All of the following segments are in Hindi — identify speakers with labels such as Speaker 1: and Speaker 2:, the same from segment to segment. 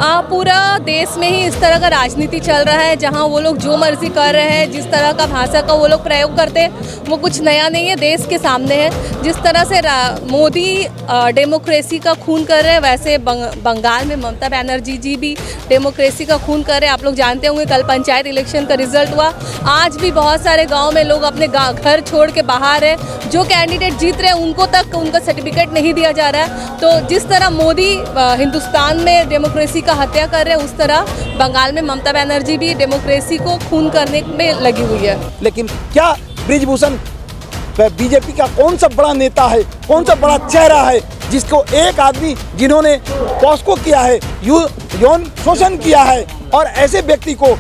Speaker 1: पूरा देश में ही इस तरह का राजनीति चल रहा है जहां वो लोग जो मर्जी कर रहे हैं, जिस तरह का भाषा का वो लोग प्रयोग करते हैं वो कुछ नया नहीं है, देश के सामने है। जिस तरह से मोदी डेमोक्रेसी का खून कर रहे हैं, वैसे बंगाल में ममता बनर्जी जी भी डेमोक्रेसी का खून कर रहे हैं। आप लोग जानते होंगे कल पंचायत इलेक्शन का रिजल्ट हुआ, आज भी बहुत सारे गाँव में लोग अपने घर छोड़ के बाहर है। जो कैंडिडेट जीत रहे हैं उनको तक उनका सर्टिफिकेट नहीं दिया जा रहा है। तो जिस तरह मोदी हिंदुस्तान में डेमोक्रेसी का हत्या कर रहे हैं, उस तरह बंगाल में ममता बनर्जी भी डेमोक्रेसी को खून करने में लगी हुई है।
Speaker 2: लेकिन क्या ब्रिजभूषण बीजेपी का कौन सा बड़ा नेता है, कौन सा बड़ा चेहरा है जिसको एक आदमी जिन्होंने पॉस्को किया है, यौन शोषण किया है, और ऐसे व्यक्ति को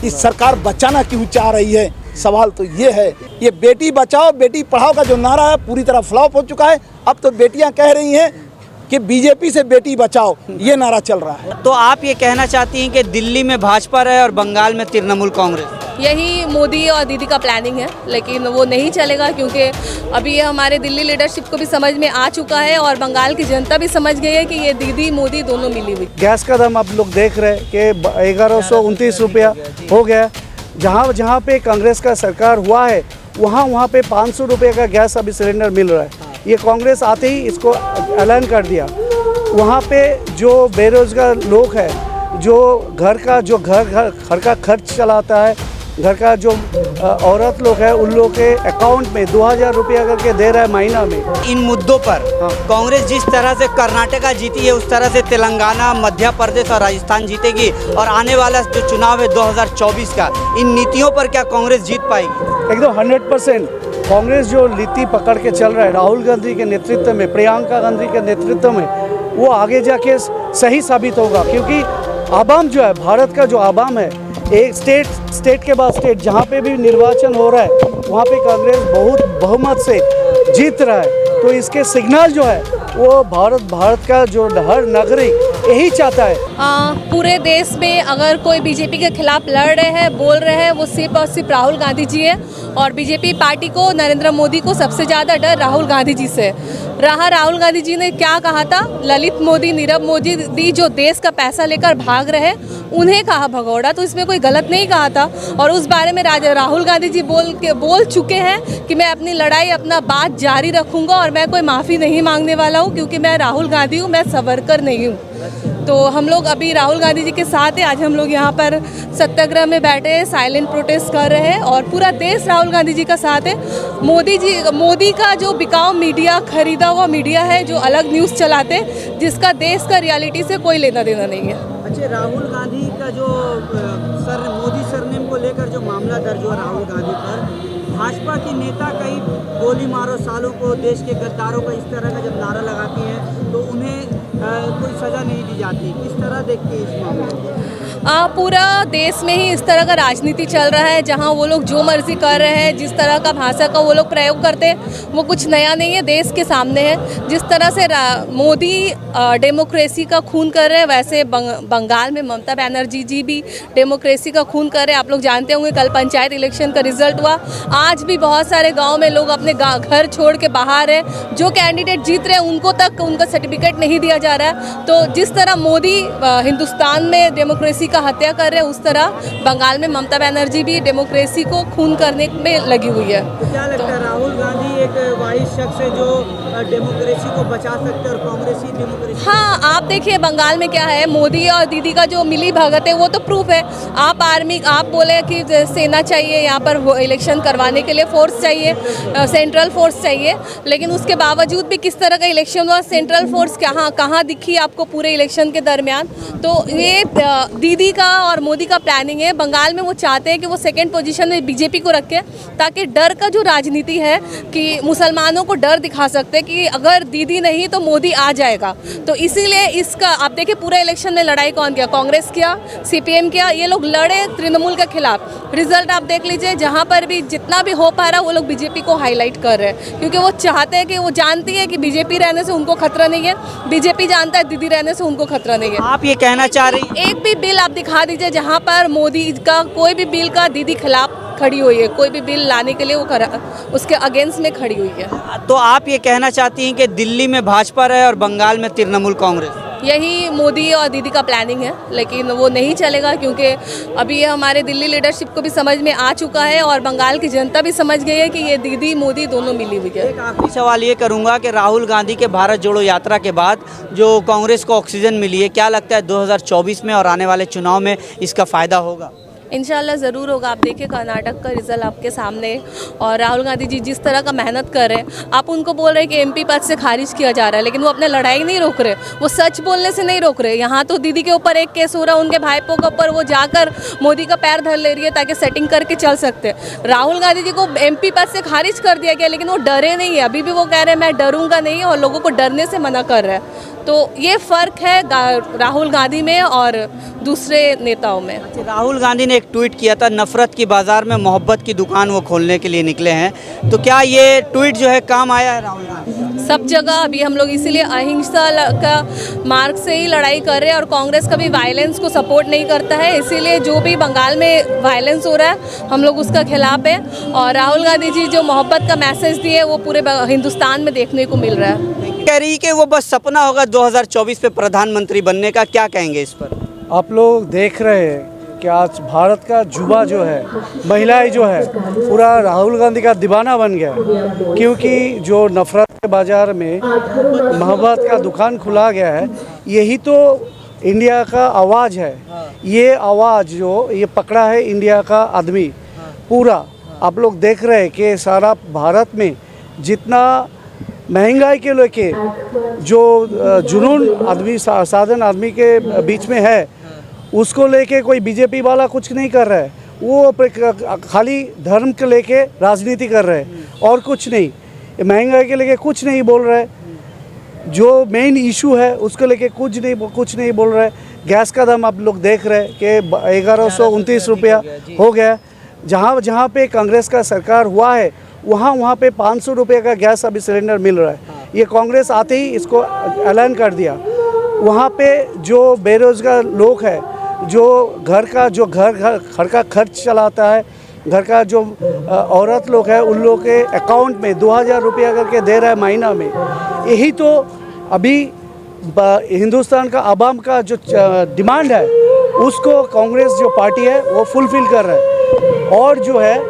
Speaker 2: इस सरकार बचाना क्यों चाह रही है? सवाल तो ये है। ये बेटी बचाओ बेटी पढ़ाओ का जो नारा है पूरी तरह फ्लॉप हो चुका है। अब तो बेटियां कह रही हैं कि बीजेपी से बेटी बचाओ, ये नारा चल रहा है।
Speaker 3: तो आप ये कहना चाहती हैं कि दिल्ली में भाजपा रहे और बंगाल में तृणमूल कांग्रेस?
Speaker 1: यही मोदी और दीदी का प्लानिंग है, लेकिन वो नहीं चलेगा क्योंकि अभी ये हमारे दिल्ली लीडरशिप को भी समझ में आ चुका है और बंगाल की जनता भी समझ गई है कि ये दीदी मोदी दोनों मिली हुई।
Speaker 4: गैस का दाम आप लोग देख रहे हैं कि 1129 रुपया हो गया। जहाँ पे कांग्रेस का सरकार हुआ है वहाँ पे 500 रुपये का गैस अभी सिलेंडर मिल रहा है। ये कांग्रेस आते ही इसको ऐलान कर दिया। वहाँ पे जो बेरोजगार लोग हैं, जो घर का खर्च चलाता है, घर का जो औरत लोग हैं, उन लोग के अकाउंट में 2000 रुपया करके दे रहा है महीना में।
Speaker 3: इन मुद्दों पर कांग्रेस जिस तरह से कर्नाटका जीती है उस तरह से तेलंगाना, मध्य प्रदेश और राजस्थान जीतेगी, और आने वाला जो चुनाव है 2024 का, इन नीतियों पर क्या कांग्रेस जीत पाएगी?
Speaker 4: एकदम 100% कांग्रेस जो नीति पकड़ के चल रहा है राहुल गांधी के नेतृत्व में, प्रियंका गांधी के नेतृत्व में, वो आगे जाके सही साबित होगा। क्योंकि आवाम जो है, भारत का जो आवाम है, एक स्टेट के बाद स्टेट जहाँ पे भी निर्वाचन हो रहा है वहाँ पे कांग्रेस बहुत बहुमत से जीत रहा है। तो इसके सिग्नल जो है वो भारत का जो हर नागरिक यही चाहता है।
Speaker 1: पूरे देश में अगर कोई बीजेपी के खिलाफ लड़ रहे हैं, बोल रहे हैं, वो सिर्फ और सिर्फ राहुल गांधी जी है। और बीजेपी पार्टी को, नरेंद्र मोदी को सबसे ज़्यादा डर राहुल गांधी जी से रहा। राहुल गांधी जी ने क्या कहा था? ललित मोदी, नीरव मोदी जो देश का पैसा लेकर भाग रहे, उन्हें कहा भगौड़ा। तो इसमें कोई गलत नहीं कहा था। और उस बारे में राहुल गांधी जी बोल चुके हैं कि मैं अपनी लड़ाई, अपना बात जारी रखूँगा और मैं कोई माफ़ी नहीं मांगने वाला हूँ, क्योंकि मैं राहुल गांधी हूँ, मैं सावरकर नहीं हूँ। तो हम लोग अभी राहुल गांधी जी के साथ हैं। आज हम लोग यहाँ पर सत्याग्रह में बैठे हैं, साइलेंट प्रोटेस्ट कर रहे हैं, और पूरा देश राहुल गांधी जी का साथ है। मोदी का जो बिकाऊ मीडिया, खरीदा हुआ मीडिया है, जो अलग न्यूज़ चलाते, जिसका देश का रियलिटी से कोई लेना देना नहीं है।
Speaker 3: अच्छा, राहुल गांधी का जो मोदी सरनेम को लेकर जो मामला दर्ज हुआ राहुल गांधी पर, भाजपा की नेता कई गोली मारो सालों को, देश के गद्दारों का इस तरह का जब नारा लगाती हैं तो उन्हें कोई सज़ा नहीं दी जाती। किस तरह देखती है इस मामले को?
Speaker 1: पूरा देश में ही इस तरह का राजनीति चल रहा है जहां वो लोग जो मर्जी कर रहे हैं, जिस तरह का भाषा का वो लोग प्रयोग करते हैं वो कुछ नया नहीं है, देश के सामने है। जिस तरह से मोदी डेमोक्रेसी का खून कर रहे हैं, वैसे बंगाल में ममता बनर्जी जी भी डेमोक्रेसी का खून कर रहे हैं। आप लोग जानते होंगे कल पंचायत इलेक्शन का रिजल्ट हुआ, आज भी बहुत सारे गाँव में लोग अपने घर छोड़ के बाहर है। जो कैंडिडेट जीत रहे हैं उनको तक उनका सर्टिफिकेट नहीं दिया जा रहा है। तो जिस तरह मोदी हिंदुस्तान में डेमोक्रेसी का हत्या कर रहे हैं, उस तरह बंगाल में ममता बनर्जी भी डेमोक्रेसी को खून करने में लगी हुई है।
Speaker 3: तो क्या लगता है राहुल गांधी एक वाहिद शख्स है जो डेमोक्रेसी को बचा सकते हैं और कांग्रेसी डेमोक्रेसी?
Speaker 1: हाँ, आप देखिए बंगाल में क्या है, मोदी और दीदी का जो मिली भगत है वो तो प्रूफ है। आप बोले कि सेना चाहिए यहाँ पर इलेक्शन करवाने के लिए, फोर्स चाहिए, सेंट्रल फोर्स चाहिए, लेकिन उसके बावजूद भी किस तरह का इलेक्शन हुआ, सेंट्रल फोर्स कहाँ दिखी आपको पूरे इलेक्शन के दरमियान? तो ये दीदी का और मोदी का प्लानिंग है। बंगाल में वो चाहते हैं कि वो सेकंड पोजीशन में बीजेपी को रखे, ताकि डर का जो राजनीति है कि मुसलमानों को डर दिखा सकते हैं कि अगर दीदी नहीं तो मोदी आ जाएगा। तो इसीलिए इसका आप देखिए पूरे इलेक्शन में लड़ाई कौन किया? कांग्रेस किया, सीपीएम किया, ये लोग लड़े तृणमूल के खिलाफ। रिजल्ट आप देख लीजिए, जहाँ पर भी जितना भी हो पा रहा वो लोग बीजेपी को हाईलाइट कर रहे हैं, क्योंकि वो चाहते हैं कि वो जानती है कि बीजेपी रहने से उनको खतरा नहीं है, बीजेपी जानता है दीदी रहने से उनको खतरा नहीं है।
Speaker 3: आप ये कहना चाह रही,
Speaker 1: एक भी बिल आप दिखा दीजिए जहाँ पर मोदी का कोई भी बिल का दीदी खिलाफ खड़ी हुई है, कोई भी बिल लाने के लिए वो उसके अगेंस्ट में खड़ी हुई है।
Speaker 3: तो आप ये कहना चाहती हैं कि दिल्ली में भाजपा रहे और बंगाल में तृणमूल कांग्रेस?
Speaker 1: यही मोदी और दीदी का प्लानिंग है, लेकिन वो नहीं चलेगा क्योंकि अभी ये हमारे दिल्ली लीडरशिप को भी समझ में आ चुका है और बंगाल की जनता भी समझ गई है कि ये दीदी मोदी दोनों मिली हुई है।
Speaker 3: एक आखिरी सवाल ये करूंगा कि राहुल गांधी के भारत जोड़ो यात्रा के बाद जो कांग्रेस को ऑक्सीजन मिली है, क्या लगता है 2024 में और आने वाले चुनाव में इसका फ़ायदा होगा?
Speaker 1: इंशाल्लाह ज़रूर होगा। आप देखिए कर्नाटक का रिजल्ट आपके सामने, और राहुल गांधी जी जिस तरह का मेहनत कर रहे हैं, आप उनको बोल रहे हैं कि एमपी पद से खारिज किया जा रहा है, लेकिन वो अपने लड़ाई नहीं रोक रहे, वो सच बोलने से नहीं रोक रहे। यहाँ तो दीदी के ऊपर एक केस हो रहा है, उनके भाईपों के ऊपर वो जाकर मोदी का पैर धर ले रही है ताकि सेटिंग करके चल सकते हैं। राहुल गांधी जी को एमपी पद से खारिज कर दिया गया, लेकिन वो डरे नहीं है, अभी भी वो कह रहे हैं मैं डरूंगा नहीं, और लोगों को डरने से मना कर रहे हैं। तो ये फ़र्क है राहुल गांधी में और दूसरे नेताओं में।
Speaker 3: राहुल गांधी ने एक ट्वीट किया था, नफरत की बाजार में मोहब्बत की दुकान वो खोलने के लिए निकले हैं, तो क्या ये ट्वीट जो है काम आया है राहुल गांधी?
Speaker 1: सब जगह अभी हम लोग इसीलिए अहिंसा का मार्ग से ही लड़ाई कर रहे हैं, और कांग्रेस कभी वायलेंस को सपोर्ट नहीं करता है, इसीलिए जो भी बंगाल में वायलेंस हो रहा है हम लोग उसका खिलाफ है। और राहुल गांधी जी जो मोहब्बत का मैसेज दिए वो पूरे हिंदुस्तान में देखने को मिल रहा है।
Speaker 3: कह रही कि वो बस सपना होगा 2024 पे प्रधानमंत्री बनने का, क्या कहेंगे इस पर?
Speaker 4: आप लोग देख रहे हैं कि आज भारत का युवा जो है, महिलाएं जो है, पूरा राहुल गांधी का दीवाना बन गया, क्योंकि जो नफरत के बाज़ार में मोहब्बत का दुकान खुला गया है, यही तो इंडिया का आवाज़ है। ये आवाज़ जो ये पकड़ा है इंडिया का आदमी पूरा। आप लोग देख रहे हैं कि सारा भारत में जितना महंगाई के लेके जो जुनून आदमी साधारण आदमी के बीच में है, उसको लेके कोई बीजेपी वाला कुछ नहीं कर रहा है। वो खाली धर्म के लेके राजनीति कर रहे हैं और कुछ नहीं, महंगाई के लेके कुछ नहीं बोल रहे। जो मेन इशू है उसको लेके कुछ नहीं बोल रहे। गैस का दाम आप लोग देख रहे हैं कि 1129 रुपया हो गया। जहाँ पे कांग्रेस का सरकार हुआ है वहाँ पे 500 रुपये का गैस अभी सिलेंडर मिल रहा है। ये कांग्रेस आते ही इसको ऐलान कर दिया। वहाँ पे जो बेरोजगार लोग हैं, जो घर का खर्च चलाता है, घर का जो औरत लोग है, उन लोग के अकाउंट में 2000 रुपया करके दे रहा है महीना में। यही तो अभी हिंदुस्तान का आवाम का जो डिमांड है उसको कांग्रेस जो पार्टी है वो फुलफिल कर रहा है। और जो है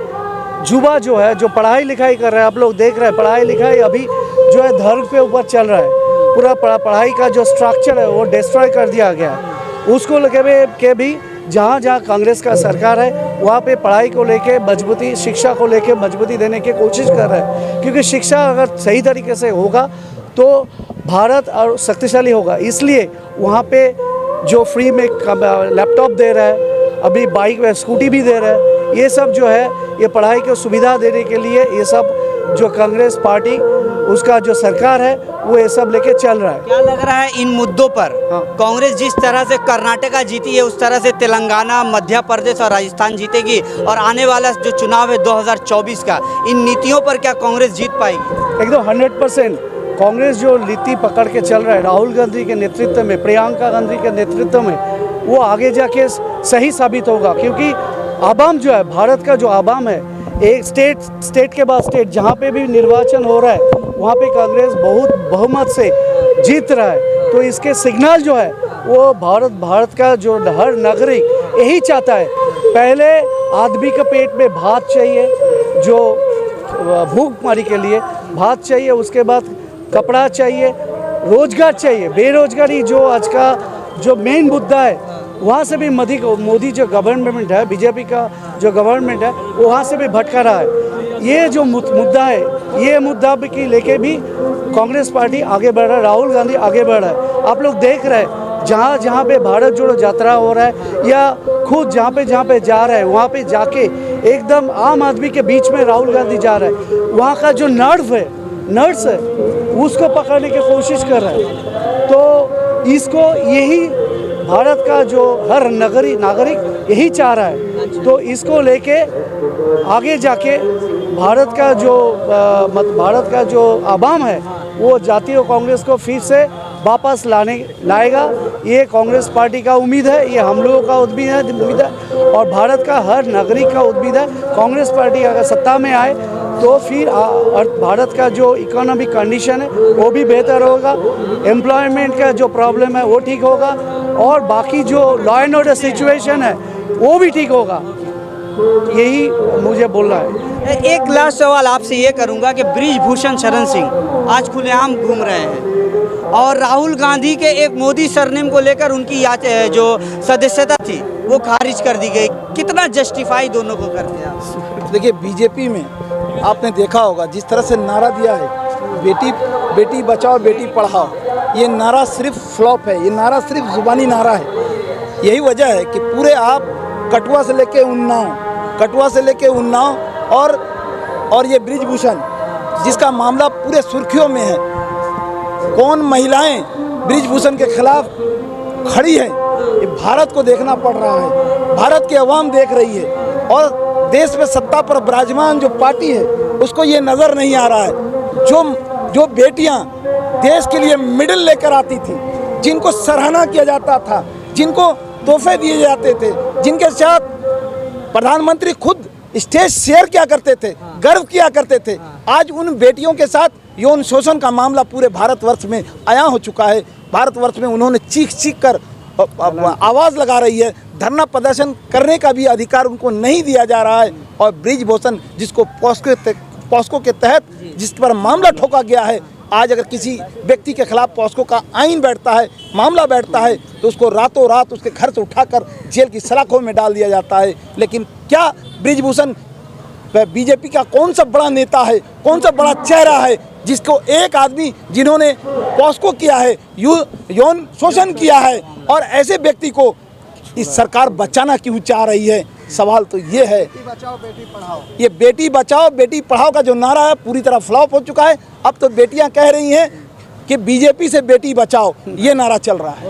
Speaker 4: युवा जो है, जो पढ़ाई लिखाई कर रहा है, आप लोग देख रहे हैं पढ़ाई लिखाई अभी जो है धर्म पे ऊपर चल रहा है। पूरा पढ़ाई का जो स्ट्रक्चर है वो डिस्ट्रॉय कर दिया गया है। उसको लेके के भी जहाँ कांग्रेस का सरकार है वहाँ पे पढ़ाई को लेके मजबूती, शिक्षा को लेके मजबूती देने की कोशिश कर रहा है, क्योंकि शिक्षा अगर सही तरीके से होगा तो भारत और शक्तिशाली होगा। इसलिए वहाँ पे जो फ्री में लैपटॉप दे रहा है, अभी बाइक व स्कूटी भी दे रहा है, ये सब जो है ये पढ़ाई को सुविधा देने के लिए ये सब जो कांग्रेस पार्टी उसका जो सरकार है वो ये सब लेके चल रहा है।
Speaker 3: क्या लग रहा है इन मुद्दों पर कांग्रेस जिस तरह से कर्नाटका जीती है उस तरह से तेलंगाना, मध्य प्रदेश और राजस्थान जीतेगी, और आने वाला जो चुनाव है 2024 का, इन नीतियों पर क्या कांग्रेस जीत पाएगी?
Speaker 4: एकदम 100% कांग्रेस जो नीति पकड़ के चल रहा है राहुल गांधी के नेतृत्व में, प्रियंका गांधी के नेतृत्व में, वो आगे जाके सही साबित होगा। क्योंकि आवाम जो है, भारत का जो आवाम है, एक स्टेट के बाद स्टेट जहाँ पे भी निर्वाचन हो रहा है वहाँ पे कांग्रेस बहुत बहुमत से जीत रहा है। तो इसके सिग्नल जो है वो भारत का जो हर नागरिक यही चाहता है। पहले आदमी के पेट में भात चाहिए, जो भूखमरी के लिए भात चाहिए, उसके बाद कपड़ा चाहिए, रोजगार चाहिए। बेरोजगारी जो आज का जो मेन मुद्दा है, वहाँ से भी मोदी जो गवर्नमेंट है, बीजेपी का जो गवर्नमेंट है, वहाँ से भी भटका रहा है। ये जो मुद्दा है, ये मुद्दा की लेके भी कांग्रेस पार्टी आगे बढ़ रहा है, राहुल गांधी आगे बढ़ रहा है। आप लोग देख रहे हैं जहाँ पे भारत जोड़ो यात्रा हो रहा है, या खुद जहाँ पे जा रहा है वहाँ पे जाके एकदम आम आदमी के बीच में राहुल गांधी जा रहा है। वहाँ का जो नर्स है उसको पकड़ने की कोशिश कर रहा है। तो इसको यही भारत का जो हर नागरिक यही चाह रहा है। तो इसको लेके आगे जाके भारत का जो आवाम है वो जातीय कांग्रेस को फिर से वापस लाएगा। ये कांग्रेस पार्टी का उम्मीद है, ये हम लोगों का उम्मीद है, और भारत का हर नागरिक का उम्मीद है। कांग्रेस पार्टी अगर सत्ता में आए तो फिर भारत का जो इकोनॉमिक कंडीशन है वो भी बेहतर होगा, एम्प्लॉयमेंट का जो प्रॉब्लम है वो ठीक होगा, और बाकी जो लॉ एंड ऑर्डर सिचुएशन है वो भी ठीक होगा। यही मुझे बोलना है।
Speaker 3: एक लास्ट सवाल आपसे ये करूंगा कि बृजभूषण शरण सिंह आज खुलेआम घूम रहे हैं और राहुल गांधी के एक मोदी सरनेम को लेकर उनकी जो सदस्यता थी वो खारिज कर दी गई, कितना जस्टिफाई दोनों को करते हैं आप?
Speaker 2: देखिए, बीजेपी में आपने देखा होगा जिस तरह से नारा दिया है, बेटी बचाओ बेटी पढ़ाओ, ये नारा सिर्फ फ्लॉप है, ये नारा सिर्फ जुबानी नारा है। यही वजह है कि पूरे आप कठुआ से लेके उन्नाव और ये बृजभूषण जिसका मामला पूरे सुर्खियों में है, कौन महिलाएं बृजभूषण के खिलाफ खड़ी हैं, ये भारत को देखना पड़ रहा है, भारत की आवाम देख रही है, और देश में सत्ता पर विराजमान जो पार्टी है उसको ये नज़र नहीं आ रहा है। जो बेटियां देश के लिए मेडल लेकर आती थी, जिनको सराहना किया जाता था, जिनको तोहफे दिए जाते थे, जिनके साथ प्रधानमंत्री खुद स्टेज शेयर किया करते थे, गर्व किया करते थे, आज उन बेटियों के साथ यौन शोषण का मामला पूरे भारतवर्ष में आया हो चुका है। भारतवर्ष में उन्होंने चीख कर आवाज़ लगा रही है, धरना प्रदर्शन करने का भी अधिकार उनको नहीं दिया जा रहा है। और बृजभूषण जिसको पॉस्को के तहत जिस पर मामला ठोका गया है, आज अगर किसी व्यक्ति के खिलाफ पॉस्को का आइन बैठता है, मामला बैठता है, तो उसको रातों रात उसके घर से उठाकर जेल की सलाखों में डाल दिया जाता है। लेकिन क्या बृजभूषण बीजेपी का कौन सा बड़ा नेता है, कौन सा बड़ा चेहरा है जिसको एक आदमी जिन्होंने पॉस्को किया है, यौन शोषण किया है, और ऐसे व्यक्ति को इस सरकार बचाना क्यों चाह रही है? सवाल तो ये है। बेटी बचाओ बेटी पढ़ाओ, ये बेटी बचाओ बेटी पढ़ाओ का जो नारा है पूरी तरह फ्लॉप हो चुका है। अब तो बेटियां कह रही हैं कि बीजेपी से बेटी बचाओ, ये नारा चल रहा है।